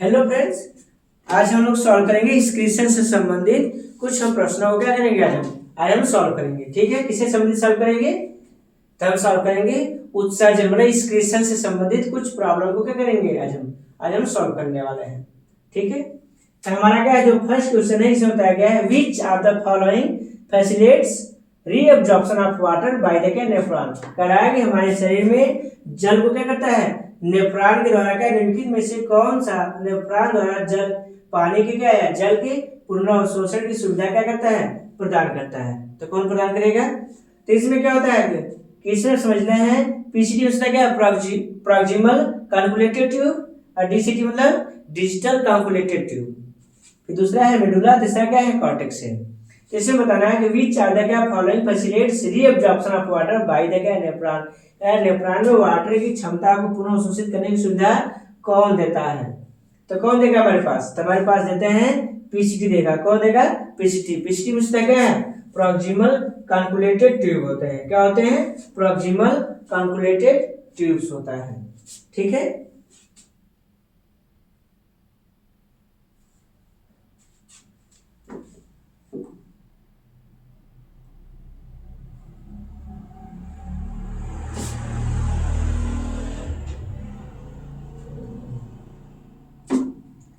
Hello friends, आज हम लोग सॉल्व करेंगे इस क्वेश्चन से संबंधित कुछ हम प्रश्नों को क्या करेंगे। आज हम सॉल्व करेंगे। ठीक है, किससे संबंधित सॉल्व करेंगे? तो हम सॉल्व करेंगे उत्सर्जन मतलब इस क्वेश्चन से संबंधित कुछ प्रॉब्लम को क्या करेंगे। आज हम सॉल्व करने वाले हैं। ठीक है, तो हमारा क्या है, जो फर्स्ट क्वेश्चन है इसमें बताया गया है which are the following facilitates reabsorption of water by the nephron. कह रहा है कि हमारे शरीर में जल को क्या करता है, नेफ्रॉन के द्वारा क्या, निम्नलिखित में से कौन सा नेफ्रॉन द्वारा जल पानी के क्या है, जल के पुनर्अवशोषण की सुविधा क्या करता है, प्रदान करता है। तो कौन प्रदान करेगा? तो इसमें क्या होता है कि इसमें समझना है पीसीटी उसका क्या, प्रॉक्सिमल कॉन्वोल्यूटेड ट्यूब, और डीसीटी मतलब डिजिटल कॉन्वोल्यूटेड ट्यूब। फिर दूसरा है मेडुला, तीसरा क्या है कॉर्टेक्स है। इसमें बताना है कि विच आर द क्या following facilitates reabsorption of water by the क्या नेफ्रॉन। नेफ्रॉन में वाटर की क्षमता को पुनः अवशोषित करने की सुविधा कौन देता है? तो कौन देगा हमारे पास? तो हमारे पास देते हैं पीसीटी देगा। कौन देगा? पीसीटी। पीसीटी में क्या है, प्रॉक्सिमल कॉन्वोल्यूटेड ट्यूब होते हैं। क्या होते हैं? प्रॉक्सिमल कॉन्वोल्यूटेड ट्यूब्स होता है। ठीक है,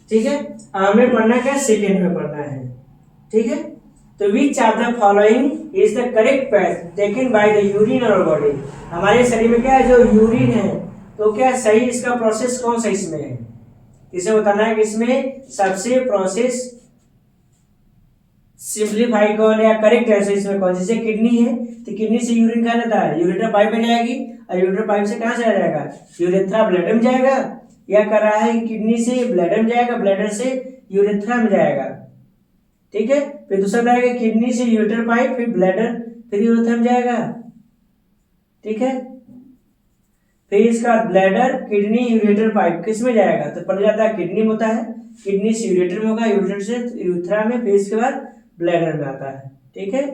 ठीक है। हमें पढ़ना क्या, सेकेंड में पढ़ना है। ठीक है, तो which are the following is the correct path taken by the urine और बॉडी। हमारे शरीर में क्या है, जो यूरिन है, तो क्या सही इसका प्रोसेस कौन सा इसमें है? इसे बताना है कि इसमें सबसे प्रोसेस सिंप्लीफाई कौन या करेक्ट है इसमें कौन? जैसे किडनी है, तो किडनी से यूरिन कहाँ जाता है, यूरेटर पाइप में जाएगी, और यूरेटर पाइप से कहाँ चला जाएगा, यूरेथ्रा ब्लैडर में जाएगा। या कर रहा है किडनी से ब्लैडर में जाएगा, ब्लैडर से यूरेथ्रा में जाएगा। ठीक है, फिर दूसरा रहेगा किडनी से यूरेटर पाइप, फिर ब्लैडर, फिर यूरेथ्रा में जाएगा। ठीक है, फिर इसका ब्लैडर किडनी यूरेटर पाइप किस में जाएगा? तो पड़ जाता है किडनी में होता है, किडनी से यूरेटर में होगा, यूरेटर से यूरेथ्रा में, फिर इसके बाद ब्लैडर में आता है। ठीक है,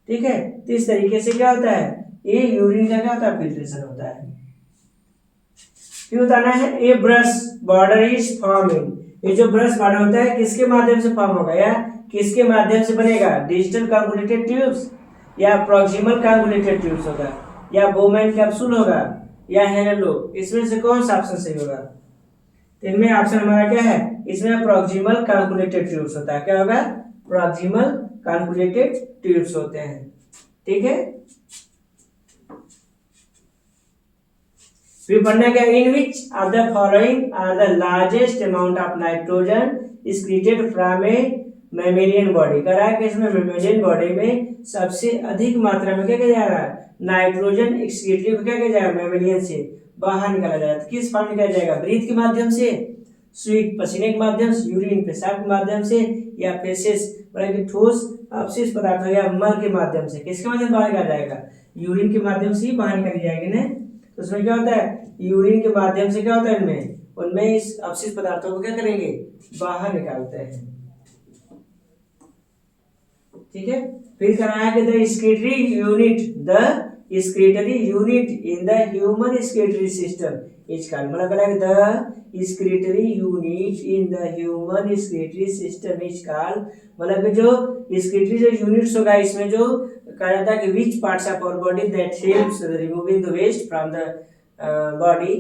ठीक है, तो इस तरीके से क्या होता है, ये यूरिन का क्या होता है, फिल्ट्रेशन होता है। फिर बताना है ए ब्रश बॉर्डर इज फॉर्मिंग। ये जो ब्रश बॉर्डर होता है किसके माध्यम से फॉर्म होगा या किसके माध्यम से बनेगा? डिजिटल कॉन्वोल्यूटेड ट्यूब्स, या प्रॉक्सिमल कॉन्वोल्यूटेड ट्यूब्स होगा, या बोमैन कैप्सूल होगा, या हेलो। इसमें से कौन सा ऑप्शन सही होगा? तो इनमें ऑप्शन हमारा क्या है, इसमें प्रॉक्सिमल कॉन्वोल्यूटेड ट्यूब्स होता है। क्या होगा? प्रॉक्सिमल कॉन्वोल्यूटेड ट्यूब्स होते हैं। ठीक है, फिर पढ़ना क्या, in which of the following are the largest amount of nitrogen excreted from a mammalian body. कह रहा है कि इसमें मैमेलियन बॉडी में सबसे अधिक मात्रा में क्या किया जा रहा है, नाइट्रोजन एक्सक्रीटेड को क्या किया जाएगा, मैमेलियन से बाहर निकाला जाएगा। तो किस फॉर्म में निकाला जाएगा? ब्रीथ के माध्यम से, स्वीट पसीने के माध्यम से, यूरिन पेशाब के माध्यम से, या फेसेस मतलब कि ठोस अवशिष्ट पदार्थ या मल के माध्यम से। किसके माध्यम से बाहर निकाला जाएगा? यूरिन के माध्यम से ही बाहर निकाली जाएगी ना। तो उसमें क्या होता है, यूरिन के माध्यम से क्या होता है, उनमें इस अवशिष्ट पदार्थों को क्या करेंगे, बाहर निकालते हैं। ठीक है, फिर करना है कि the excretory unit in the human excretory system is called. मतलब the excretory unit in the human excretory system is called. मतलब जो स्क्रीटरी जो यूनिट्स होगा इसमें जो कहा जाता है कि which parts of our body that helps removing the waste from the body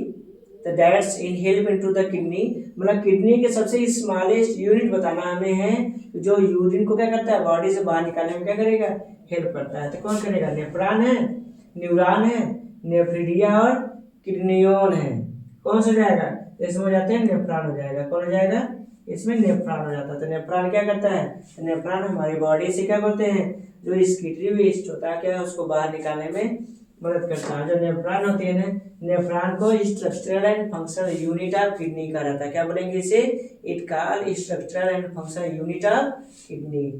that's in help into the kidney. मतलब किडनी के सबसे स्मॉलेस्ट यूनिट बताना हमें है, जो यूरिन को क्या करता है, बॉडी से बाहर निकालने में क्या करेगा, हेल्प करता है। तो कौन करेगा? नेफ्रॉन है, न्यूरॉन है, नेफ्रिडिया और किडनियोन है। कौन सा जाएगा? इसमें हो जाते हैं नेफ्रॉन हो जाएगा। कौन हो जाएगा? इसमें नेफ्रॉन हो जाता है। तो नेफ्रॉन क्या करता है, तो नेफ्रॉन हमारी बॉडी से क्या करते हैं, जो स्किटरी वेस्ट होता है क्या, उसको बाहर निकालने में मदद करता है। जो नेफ्रॉन होती है ना, नेफ्रॉन को structural and functional unit of kidney कहा जाता है। क्या बोलेंगे इसे? It call structural and functional unit of kidney.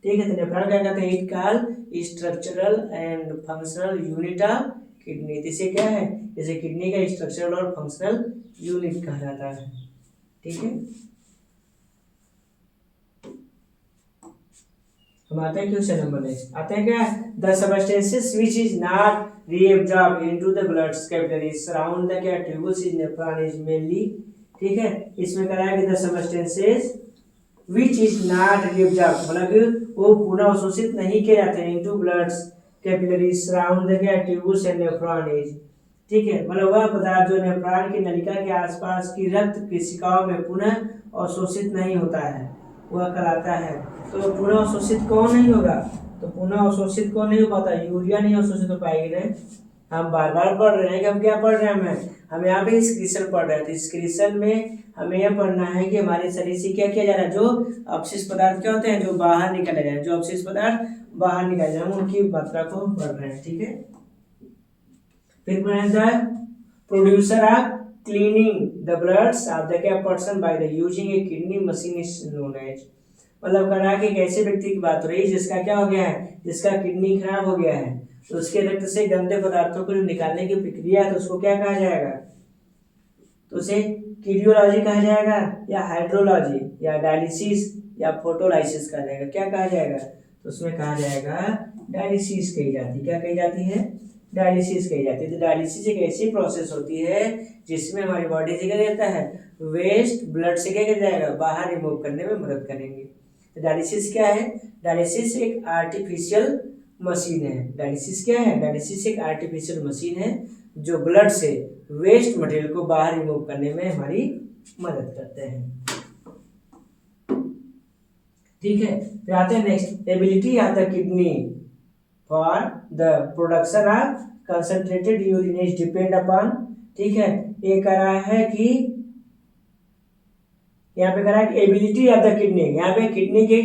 ठीक है, तो नेफ्रॉन क्या कहते हैं, it call structural and functional unit of kidney. इसे क्या है, जैसे किडनी का स्ट्रक्चरल और फंक्शनल यूनिट कहा जाता है। ठीक है, हम आते हैं क्वेश्चन नंबर नेक्स्ट, आते हैं क्या, the substances which is not reabsorb into the blood capillaries surround the क्या tubules is nephron is mainly, ठीक है। इसमें कह रहा है कि the substances which is not reabsorb मतलब कि वो पुनः अवशोषित नहीं किए जाते हैं into blood capillaries surround the क्या ट्यूबुल्स एंड नेफ्रॉन इज, ठीक है, मतलब वह पदार्थ जो नेफ्रॉन की नलिका के आसपास की रक्त कोशिकाओं में पुनः अवशोषित नहीं होता है वह कहलाता है। तो पुनः अवशोषित कौन नहीं होगा, तो पुनः अवशोषित कौन नहीं हो पाता, यूरिया नहीं अवशोषित हो पाएगी ना। हम बार बार पढ़ रहे हैं कि हम क्या पढ़ रहे हैं, हम यहाँ पे स्क्रीशन पढ़ रहे हैं, तो स्क्रीशन में हमें यह पढ़ना है कि हमारे शरीर से क्या किया जा रहा है, जो अपशिष्ट पदार्थ क्या होते हैं जो बाहर निकाले जाए, जो अपशिष्ट पदार्थ बाहर निकाले जाए उनकी मात्रा को पढ़ रहे हैं, ठीक है। फिर producer of cleaning the bloods of the क्या person by the using a kidney machine is known as, मतलब कह रहा है कि एक ऐसे व्यक्ति की बात हो रही है जिसका क्या हो गया है, जिसका किडनी खराब हो गया है, तो उसके रक्त से गंदे पदार्थों को निकालने की प्रक्रिया है तो उसको क्या कहा जाएगा, तो उसे कीडियोलॉजी कहा जाएगा या हाइड्रोलॉजी या डायलिसिस या फोटोलाइसिस कहा जाएगा, क्या कहा जाएगा, तो उसमें कहा जाएगा डायलिसिस कही जाती है, क्या कही जाती है, डायलिसिस कही जाती है। तो डायलिसिस एक ऐसी प्रोसेस होती है जिसमें हमारी बॉडी से क्या रहता है, वेस्ट ब्लड से क्या कर जाएगा, बाहर रिमूव करने में मदद करेंगे। तो डायलिसिस क्या है, डायलिसिस एक आर्टिफिशियल मशीन है, डायलिसिस क्या है, डायलिसिस एक आर्टिफिशियल मशीन है जो ब्लड से वेस्ट मटेरियल को बाहर रिमूव करने में हमारी मदद करते हैं, ठीक है। फिर आते हैं next, ability of the kidney for the production of concentrated urine is depend upon, ठीक है। ये कह रहा है कि यहाँ पे कह रहा है कि एबिलिटी ऑफ द किडनी, यहाँ पे किडनी की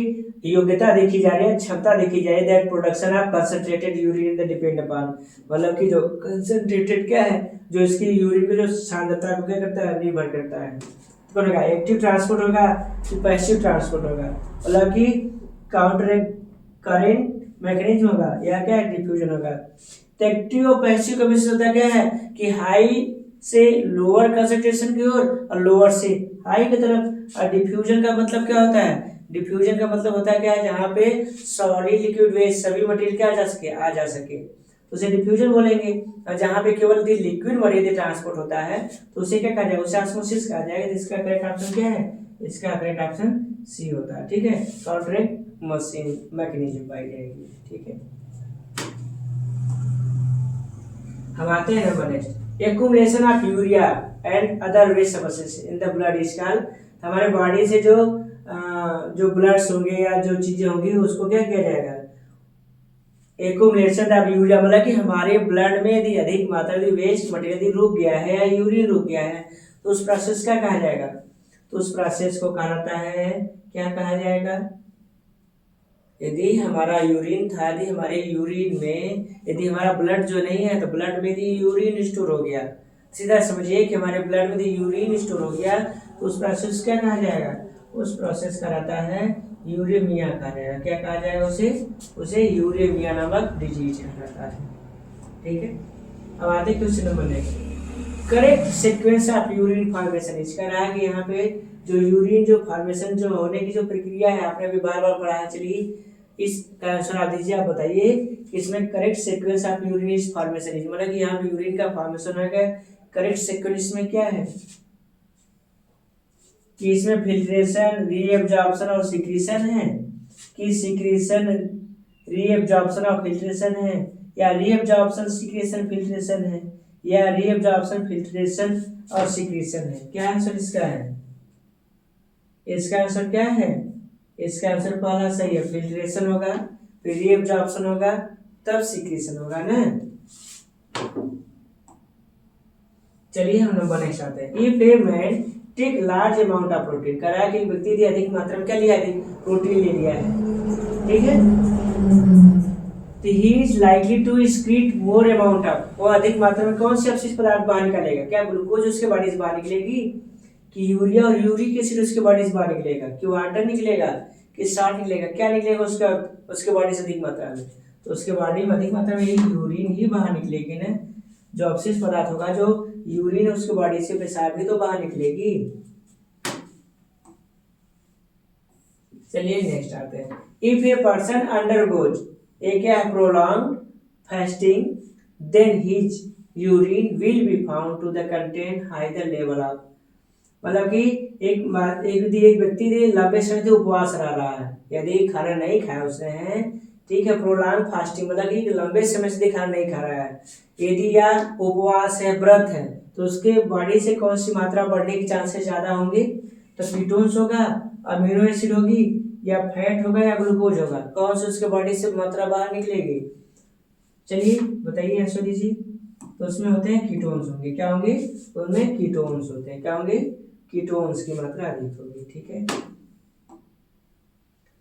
योग्यता देखी जा रही है, क्षमता देखी जा रही है, that production of concentrated urine the depend upon, मतलब कि जो कंसंट्रेटेड क्या है, जो इसकी यूरिन की जो सांद्रता को क्या करता है, निर्भर करता है। तो होगा एक्टिव ट्रांसपोर्ट होगा कि पैसिव ट्रांसपोर्ट होगा, मतलब कि काउंटर करेंट मैकेनिज्म होगा या क्या डिफ्यूजन होगा। तो एक्टिव और पैसिव का विशेषता क्या है कि हाई से लोअर कंसंट्रेशन की ओर और लोअर से हाई की तरफ। और डिफ्यूजन का मतलब क्या होता है, डिफ्यूजन का मतलब होता है क्या है, जहाँ पे सॉलिड लिक्विड वेस्ट सभी मटेरियल क्या आ जा सके तो उसे डिफ्यूजन बोलेंगे। और जहाँ पे केवल लिक्विड मटेरियल ट्रांसपोर्ट होता है तो उसे क्या कहा जाएगा, उसे ऑस्मोसिस कहा जाएगा। तो इसका करेक्ट ऑप्शन क्या है, इसका करेक्ट ऑप्शन सी होता है, ठीक है। काउंटरिंग मशीन मैकेनिज्म पाई जाएगी, ठीक है। हम आते हैं number next, accumulation of urea and other waste substances in the blood is called, हमारे बॉडी से जो ब्लड्स होंगे या जो चीजें होंगी उसको क्या किया जाएगा, एक्युमुलेशन ऑफ यूरिया, मतलब कि हमारे ब्लड में यदि अधिक मात्रा यदि वेस्ट मटेरियल यदि रुक गया है या यूरिन रुक गया है तो उस प्रोसेस क्या कहा जाएगा, तो उस प्रोसेस को कहा जाता है, क्या कहा जाएगा, यदि हमारा यूरिन था, यदि हमारे यूरिन में यदि हमारा ब्लड जो नहीं है तो ब्लड में यदि यूरिन स्टोर हो गया, सीधा समझिए कि हमारे ब्लड में यदि यूरिन स्टोर हो गया तो उस प्रोसेस क्या कहा जाएगा, उस प्रोसेस का रहता है यूरेमिया कहा जाएगा, क्या कहा जाएगा उसे यूरेमिया नामक डिजीज कहलाता है, ठीक है। अब आते question number next, correct sequence of urine formation. इसका रहा है कि यहाँ पे जो यूरिन जो फॉर्मेशन जो होने की जो प्रक्रिया है आपने अभी बार बार पढ़ा है, चलिए इसका आंसर आप दीजिए, आप बताइए इसमें correct sequence of urine is formation is, मतलब कि यहाँ पे यूरिन का फॉर्मेशन होगा, करेक्ट सीक्वेंस में क्या है कि इसमें फिल्ट्रेशन रीएब्जॉर्प्शन और सिक्रीशन है, कि सिक्रीशन रीएब्जॉर्प्शन और फिल्ट्रेशन है, या रीएब्जॉर्प्शन सिक्रीशन फिल्ट्रेशन है, या रीएब्जॉर्प्शन फिल्ट्रेशन और सिक्रीशन है। क्या आंसर इसका है, इसका आंसर क्या है, इसका आंसर पहला सही है, फिल्ट्रेशन होगा, फिर रीएब्जॉर्प्शन होगा, तब सिक्रीशन होगा ना। चलिए हम नंबर नेक्स्ट आते हैं, if a man take large amount of protein, कह रहा है कि व्यक्ति यदि अधिक मात्रा में क्या लिया है, प्रोटीन ले लिया है, ठीक है, तो he is likely to excrete more amount of, वो अधिक मात्रा में कौन से अपशिष्ट पदार्थ बाहर निकालेगा, क्या ग्लूकोज उसके बॉडी से बाहर निकलेगी, कि यूरिया और यूरिक एसिड उसके बॉडी से बाहर निकलेगा, कि वाटर निकलेगा, कि सॉल्ट निकलेगा, क्या निकलेगा उसके बॉडी से अधिक मात्रा में, तो उसके बॉडी में अधिक मात्रा में यूरिन ही बाहर निकलेगी ना, जो अपशिष्ट पदार्थ होगा, जो यूरिन उसके बॉडी से पेशाब भी तो बाहर निकलेगी। चलिए नेक्स्ट आते हैं। इफ ए पर्सन अंडरगोज, ये क्या है, prolong fasting, then his urine will be found to the contain high the level of, मतलब कि एक व्यक्ति लंबे समय से उपवास रह रहा है, यदि खाना नहीं खाया उसने है, ठीक है, प्रोलॉन्ग फास्टिंग मतलब कि लंबे समय से खाना नहीं खा रहा है, यदि या उपवास है, व्रत है, तो उसके बॉडी से कौन सी मात्रा बढ़ने के चांसेस ज्यादा होंगे, तो कीटोन्स होगा, अमीनो एसिड होगी, या फैट होगा, या ग्लूकोज होगा, कौन से उसके बॉडी से मात्रा बाहर निकलेगी। चलिए बताइए आंसर दीजिए। तो उसमें होते हैं कीटोन्स होंगे, क्या होंगे, उनमें कीटोन्स होते हैं, क्या होंगे, कीटोन्स की मात्रा अधिक होगी, ठीक है।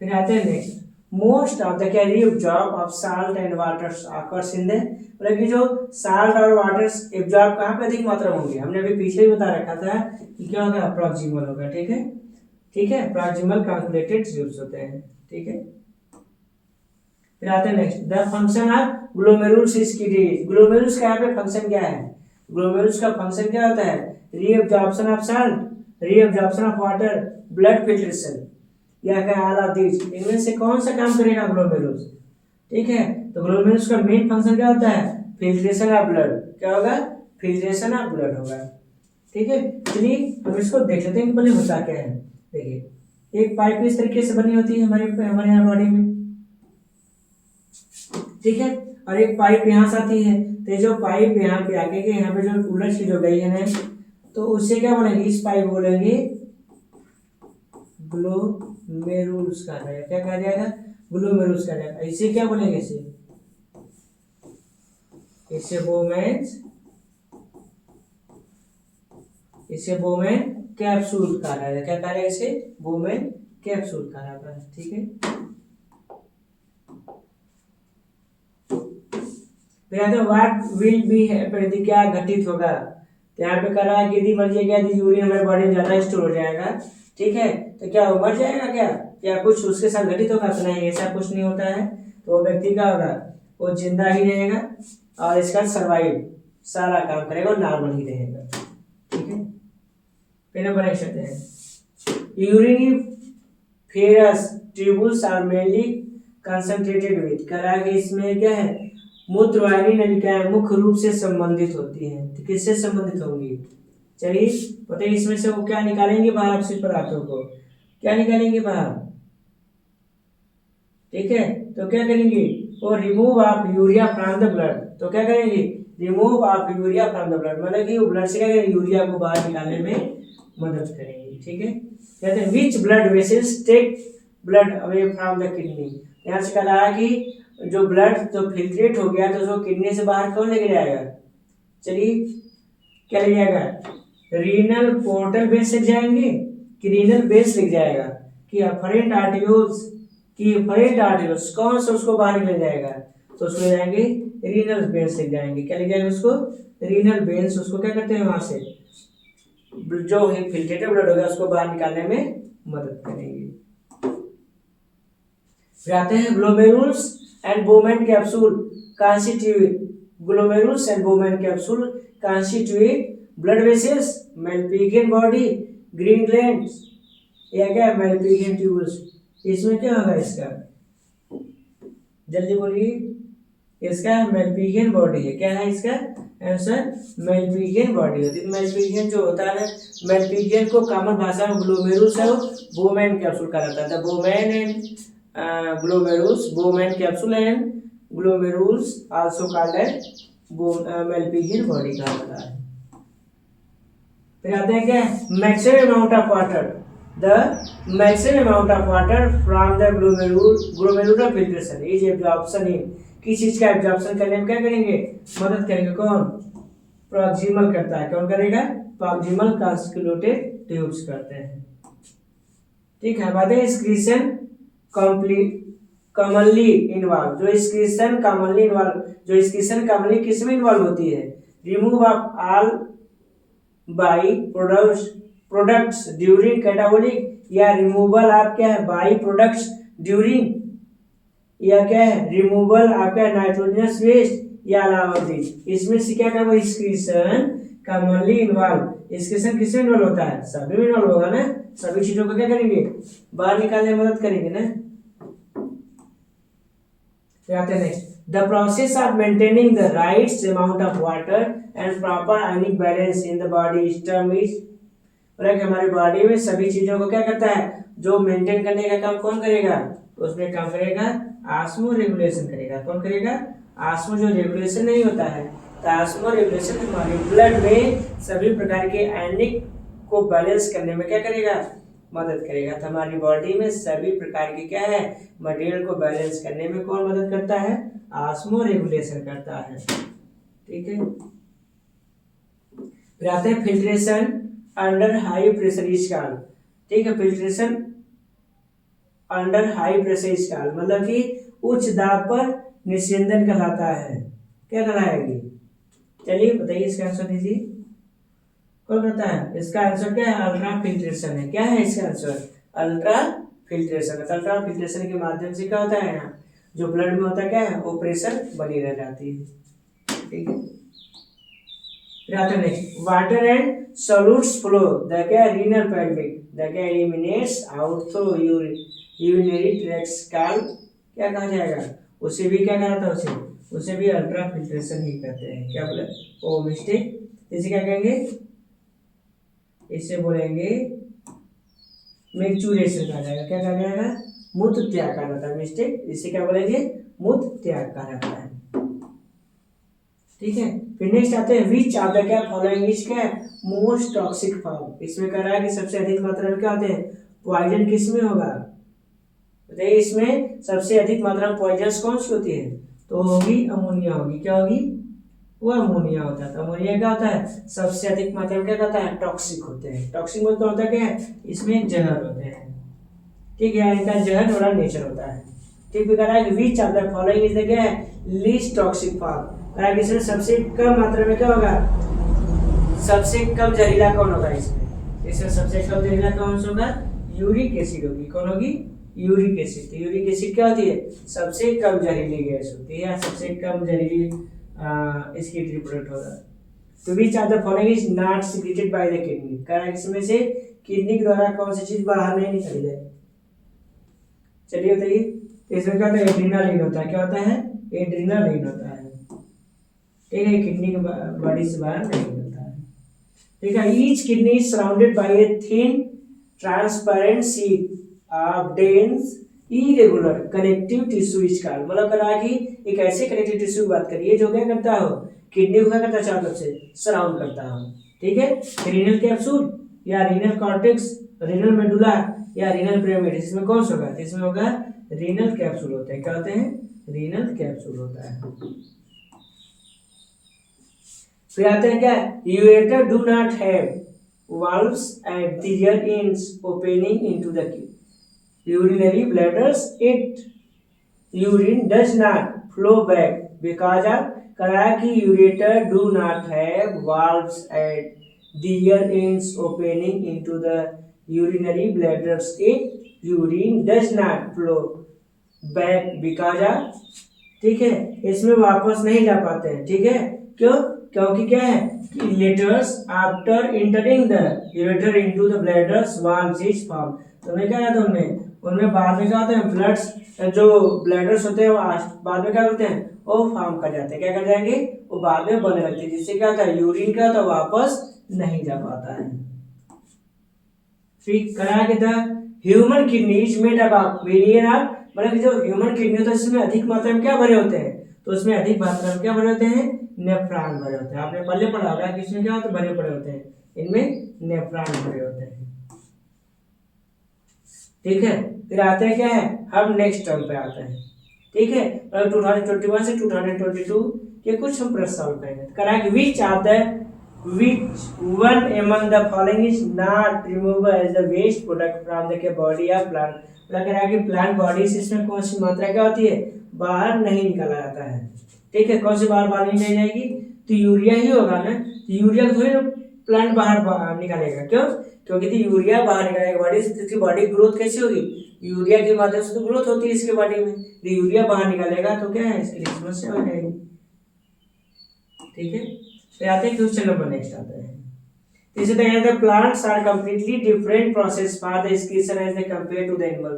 फिर आते हैं next, most of the carry absorb of salt and water occurs in the, मतलब कि जो साल्ट और वाटर एब्जॉर्ब कहाँ पे अधिक मात्रा होंगे, हमने अभी पीछे ही बता रखा था कि क्या होगा, प्रॉक्सिमल होगा, ठीक है, ठीक है, प्रॉक्सिमल कैलकुलेटेड यूज होते हैं, ठीक है। फिर आते हैं next, the function of glomerulus is kidneys, glomerulus का यहाँ पे फंक्शन क्या है, ग्लोमेरुल्स का फंक्शन क्या होता है, reabsorption of salt, reabsorption of water, blood filtration, या क्या ऑल ऑफ दिस, इनमें से कौन सा काम करेगा ग्लोमेरुल्स, ठीक है। तो ग्लोमेरुल्स का मेन फंक्शन क्या होता है, फिल्ट्रेशन ऑफ ब्लड, क्या होगा, फिल्ट्रेशन ऑफ ब्लड होगा, ठीक है। चलिए हम इसको देख लेते हैं कि पहले होता क्या है। देखिए एक पाइप इस तरीके से बनी होती है हमारे यहाँ बॉडी में, ठीक है, और एक पाइप यहाँ से आती है, तो ये जो पाइप यहाँ पे आके के यहाँ पे जो उलट की जो गई है ना, तो उससे क्या बोलेंगे, इस पाइप बोलेंगे ग्लोमेरुल्स कहा जाएगा, क्या कहा जाएगा, ग्लोमेरुल्स कहा जाएगा। इसे क्या बोलेंगे, इसे बोमेन्स, इसे बोमेन कैप्सूल कहा जाएगा, क्या कहा जाएगा, इसे बोमेन कैप्सूल कहा जाता है, ठीक है। व्हाट विल बी हैपन, क्या घटित होगा, तो यहाँ पे कह रहा है कि यदि मर जाएगा, यदि यूरिन हमारे बॉडी में ज्यादा स्टोर हो जाएगा, ठीक है, तो क्या वो मर जाएगा, क्या कुछ उसके साथ घटित होगा, तो नहीं, ऐसा कुछ नहीं होता है। तो वो व्यक्ति क्या होगा, वो जिंदा ही रहेगा और इसका सर्वाइव सारा काम करेगा और नॉर्मल ही रहेगा, ठीक है। फिर नंबर नेक्स्ट आते हैं, uriniferous tubules are mainly concentrated with, कह रहा है कि इसमें क्या है, मूत्रवाहिनी नलिकाएं मुख्य रूप से संबंधित होती हैं, तो किससे संबंधित होंगी, चलिए बताइए, इसमें से वो क्या निकालेंगे बाहर, अपशिष्ट पदार्थों को क्या निकालेंगे बाहर, ठीक है। तो क्या करेंगे, वो remove of urea from the blood, तो क्या करेंगे, remove of urea from the blood, मतलब कि वो ब्लड से क्या करेंगे, यूरिया को बाहर निकालने में मदद करेंगे, ठीक है। कहते हैं which blood vessels take blood away from the kidney, यहाँ से कह रहा है कि जो ब्लड जो फिल्ट्रेट हो गया तो उसको किडनी से बाहर कौन लेके जाएगा, चलिए क्या ले जाएगा, रीनल पोर्टल बेस लिख जाएंगे, कि रीनल बेस लिख जाएगा, कि अफरेंट आर्टियोल्स, कि अफरेंट आर्टियोल्स कौन सा उसको बाहर ले जाएगा, तो उसको ले जाएंगे रीनल बेस लिख जाएंगे, क्या लिख जाएंगे उसको, रीनल बेस, उसको क्या करते हैं वहां से जो फिल्ट्रेटेड ब्लड होगा उसको बाहर निकालने में मदद करेंगे। फिर आते हैं ग्लोमेरुल्स and Bowman capsule constitute, glomerulus and Bowman capsule constitute blood vessels, Malpighian body, green glands, या क्या Malpighian tubules, इसमें क्या होगा, इसका जल्दी बोलिए, इसका Malpighian बॉडी है, क्या है इसका आंसर, Malpighian बॉडी होती है। Malpighian जो होता है, Malpighian को कॉमन भाषा में ग्लोमेरुल्स और Bowman कैप्सूल कहा जाता है। Bowman and glomerulus, Bowman capsule and glomerulus also called as Malpighian body कहा जाता है। फिर आते हैं क्या, maximum amount of water, the maximum amount of water from the glomerular filtration is absorption in, किस चीज का एब्जॉर्प्शन करने में क्या करेंगे, मदद करेंगे, कौन, प्रॉक्सिमल करता है, कौन करेगा, प्रॉक्सिमल कैलकुलेटेड ट्यूब्स करते हैं, ठीक है। बात है एक्सक्रीशन कॉमनली इन्वॉल्व, जो एक्सक्रीशन कॉमनली इन्वॉल्व, जो एक्सक्रीशन कॉमनली किसमें इन्वॉल्व होती है, remove of all by products during catabolic, या रिमूवल ऑफ क्या है, बाई प्रोडक्ट्स ड्यूरिंग, या क्या है, रिमूवल ऑफ क्या नाइट्रोजनस वेस्ट, या अलावा दिस, इसमें से क्या करेगा, एक्सक्रीशन कॉमनली इन्वॉल्व एक्सक्रीशन किसमें इन्वॉल्व होता है? सभी में इन्वॉल्व होगा ना, सभी चीजों को क्या करेंगे? बाहर निकालने में मदद करेंगे ना। फिर आते हैं next, the process of maintaining the right amount of water and proper ionic balance in the body system is, मतलब हमारी बॉडी में सभी चीजों को क्या करता है? जो मेंटेन करने का काम कौन करेगा? उसमें काम करेगा ऑस्मो रेगुलेशन करेगा। कौन करेगा? ऑस्मो जो रेगुलेशन नहीं होता है, तो ऑस्मो रेगुलेशन हमारे ब्लड में सभी प्रकार के आयनिक को बैलेंस करने में क्या करेगा? मदद करेगा। तो हमारी बॉडी में सभी प्रकार के क्या है? मटेरियल को बैलेंस करने में कौन मदद करता है? ऑस्मो रेगुलेशन करता है। ठीक है, फिर आते हैं filtration under high pressure is called. ठीक है, filtration under high pressure is called, मतलब कि उच्च दाब पर निस्यंदन कहलाता है। क्या कहलाएगी? चलिए बताइए, इसका आंसर दीजिए। कौन कहता है? इसका आंसर क्या है? अल्ट्रा फिल्ट्रेशन है। क्या है इसका answer? Ultra filtration. Ultra filtration के माध्यम से क्या होता है? यहाँ जो ब्लड में होता है क्या है? वो प्रेशर बनी रह जाती है। ठीक है, फिर आता है next, water and solutes flow the क्या? रीनल पेल्विक द क्या? Eliminates out through urinary tracts called, क्या कहा जाएगा? उसे भी क्या कहा था? उसे भी अल्ट्रा फिल्ट्रेशन ही कहते हैं। क्या बोले? ओ मिस्टेक, इसे क्या कहेंगे? इसे बोलेंगे मेच्योरेशन कहा जाएगा। क्या कहा जाएगा? मूत्र त्याग कहा जाता है। मिस्टेक, इसे क्या बोलेंगे? मूत्र त्याग कहा जाता है। ठीक है, फिर नेक्स्ट आते हैं, विच ऑफ द क्या फॉलोइंग इज क्या? Most toxic form. इसमें कह रहा है कि सबसे अधिक मात्रा में क्या होते हैं? पॉइजन किस में होगा? बताइए, इसमें सबसे अधिक मात्रा में पॉइजन कौन सी होती है? तो होगी अमोनिया होगी। क्या होगी? वो अमोनिया होता है। तो अमोनिया क्या होता है? सबसे अधिक मात्रा में क्या कहता है? टॉक्सिक होते हैं। टॉक्सिक मतलब होता है क्या है? इसमें जहर होते हैं। ठीक है, इनका जहर वाला नेचर होता है। ठीक है, कह रहा है कि विच of the following is the क्या है? Least toxic form. कह रहा है कि इसमें सबसे कम मात्रा में क्या होगा? सबसे कम जहरीला कौन होगा? इसमें सबसे कम जहरीला कौन सा होगा? यूरिक एसिड होगी। कौन होगी? Uric acid. तो यूरिक एसिड क्या होती है? सबसे कम जहरीली गैस होती है, सबसे कम जहरीली इसकी प्रोडक्ट होगा। तो विच of the following is not secreted by the kidney. कह रहा है इसमें से किडनी के द्वारा कौन सी चीज बाहर नहीं निकली जाए? चलिए बताइए, इसमें क्या होता है? एड्रेनालिन होता है। क्या होता है? एड्रेनालिन होता है। ठीक है, किडनी के बॉडी से बाहर नहीं निकलता है। ठीक है, each kidney is surrounded by a thin transparent sheet of dense irregular connective tissue is called, मतलब करा कि एक ऐसे कनेक्टिव टिश्यू की बात करिए जो क्या करता हो? किडनी को क्या करता है? चारों तरफ से सराउंड करता हो। ठीक है, रीनल कैप्सूल या रीनल कॉर्टेक्स, रीनल मेडुला या रीनल पिरामिड, इसमें कौन सा होगा? इसमें होगा रीनल कैप्सूल होता है। क्या होते हैं? रीनल कैप्सूल होता है। फिर आते हैं क्या? Ureter do not have valves at their ends opening into the urinary bladders. It urine does not flow back because of करा कि ureter do not have valves at their ends opening into the urinary bladders. It urine does not flow back because of, ठीक है, इसमें वापस नहीं जा पाते हैं। ठीक है, क्यों? क्योंकि क्या है कि letters after entering the ureter into the bladders valves is form. तो उन्हें क्या कहते हैं? उनमें बाद में क्या होते हैं? ब्लड्स जो ब्लैडर्स होते हैं वो बाद में क्या करते हैं? वो फॉर्म कर जाते हैं। क्या कर जाएंगे? वो बाद में बनने लगते हैं, जिससे क्या होता है? यूरिन क्या होता है? वापस नहीं जा पाता है। फिर करा के था human kidney is made up of million of, मतलब कि जो ह्यूमन किडनी होता है इसमें अधिक मात्रा में क्या भरे होते हैं? तो उसमें अधिक मात्रा में क्या भरे होते हैं? नेफ्रॉन भरे होते हैं। आपने पहले पढ़ा होगा कि इसमें क्या होता है? भरे पड़े होते हैं, इनमें नेफ्रॉन भरे होते हैं। ठीक है, फिर आते हैं क्या है? हम नेक्स्ट टर्म पे आते हैं। ठीक है, 2021 से 2022 के कुछ हम प्रश्न सॉल्व करेंगे। करा कि विच of the which one among the following is not removable as the waste product from the body of plant, लग रहा है कि प्लांट बॉडी से इसमें कौन सी मात्रा क्या होती है? बाहर नहीं निकाला जाता है। ठीक है, कौन सी बाहर नहीं जाएगी? तो यूरिया ही होगा ना। तो यूरिया थोड़ी ना प्लांट बाहर निकालेगा। क्यों? क्योंकि तो यूरिया बाहर निकालेगा बॉडी से, इसकी बॉडी ग्रोथ कैसे होगी? यूरिया के माध्यम से तो ग्रोथ होती है इसके बॉडी में। तो यूरिया बाहर निकालेगा तो क्या है? इसके लिए समस्या हो जाएगी। ठीक है, तो आते हैं क्वेश्चन नंबर नेक्स्ट आते हैं। इसी तरह the plants are completely different process for the excretion as the compare to the animal.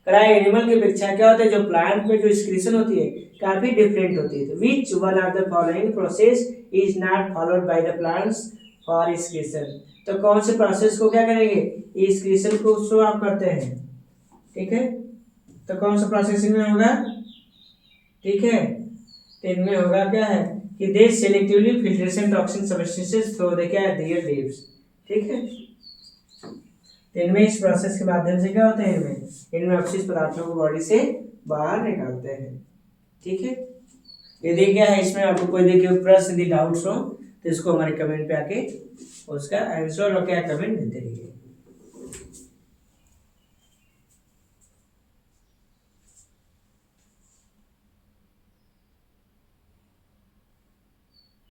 करा एनिमल की अपेक्षा क्या होता है, जो प्लांट में जो एक्सक्रीशन होती है काफी डिफरेंट होती है। Which one of the following process is not followed by the plants for excretion. तो कौन से प्रोसेस को क्या करेंगे, एक्सक्रीशन को शो ऑफ करते हैं, ठीक है। तो कौन सा प्रोसेस में होगा, ठीक है, तो इनमें होगा क्या है कि they selectively filtration toxin substances through the क्या है देयर लीव्स, ठीक है। तो इनमें इस प्रोसेस के माध्यम से क्या होते हैं, इनमें अपशिष्ट पदार्थों को बॉडी से बाहर निकालते हैं, ठीक है। यदि क्या है इसमें आपको कोई देखिए प्रश्न यदि डाउट्स हो तो इसको हमारे कमेंट पे आके उसका आंसर और क्या कमेंट देते रहिए।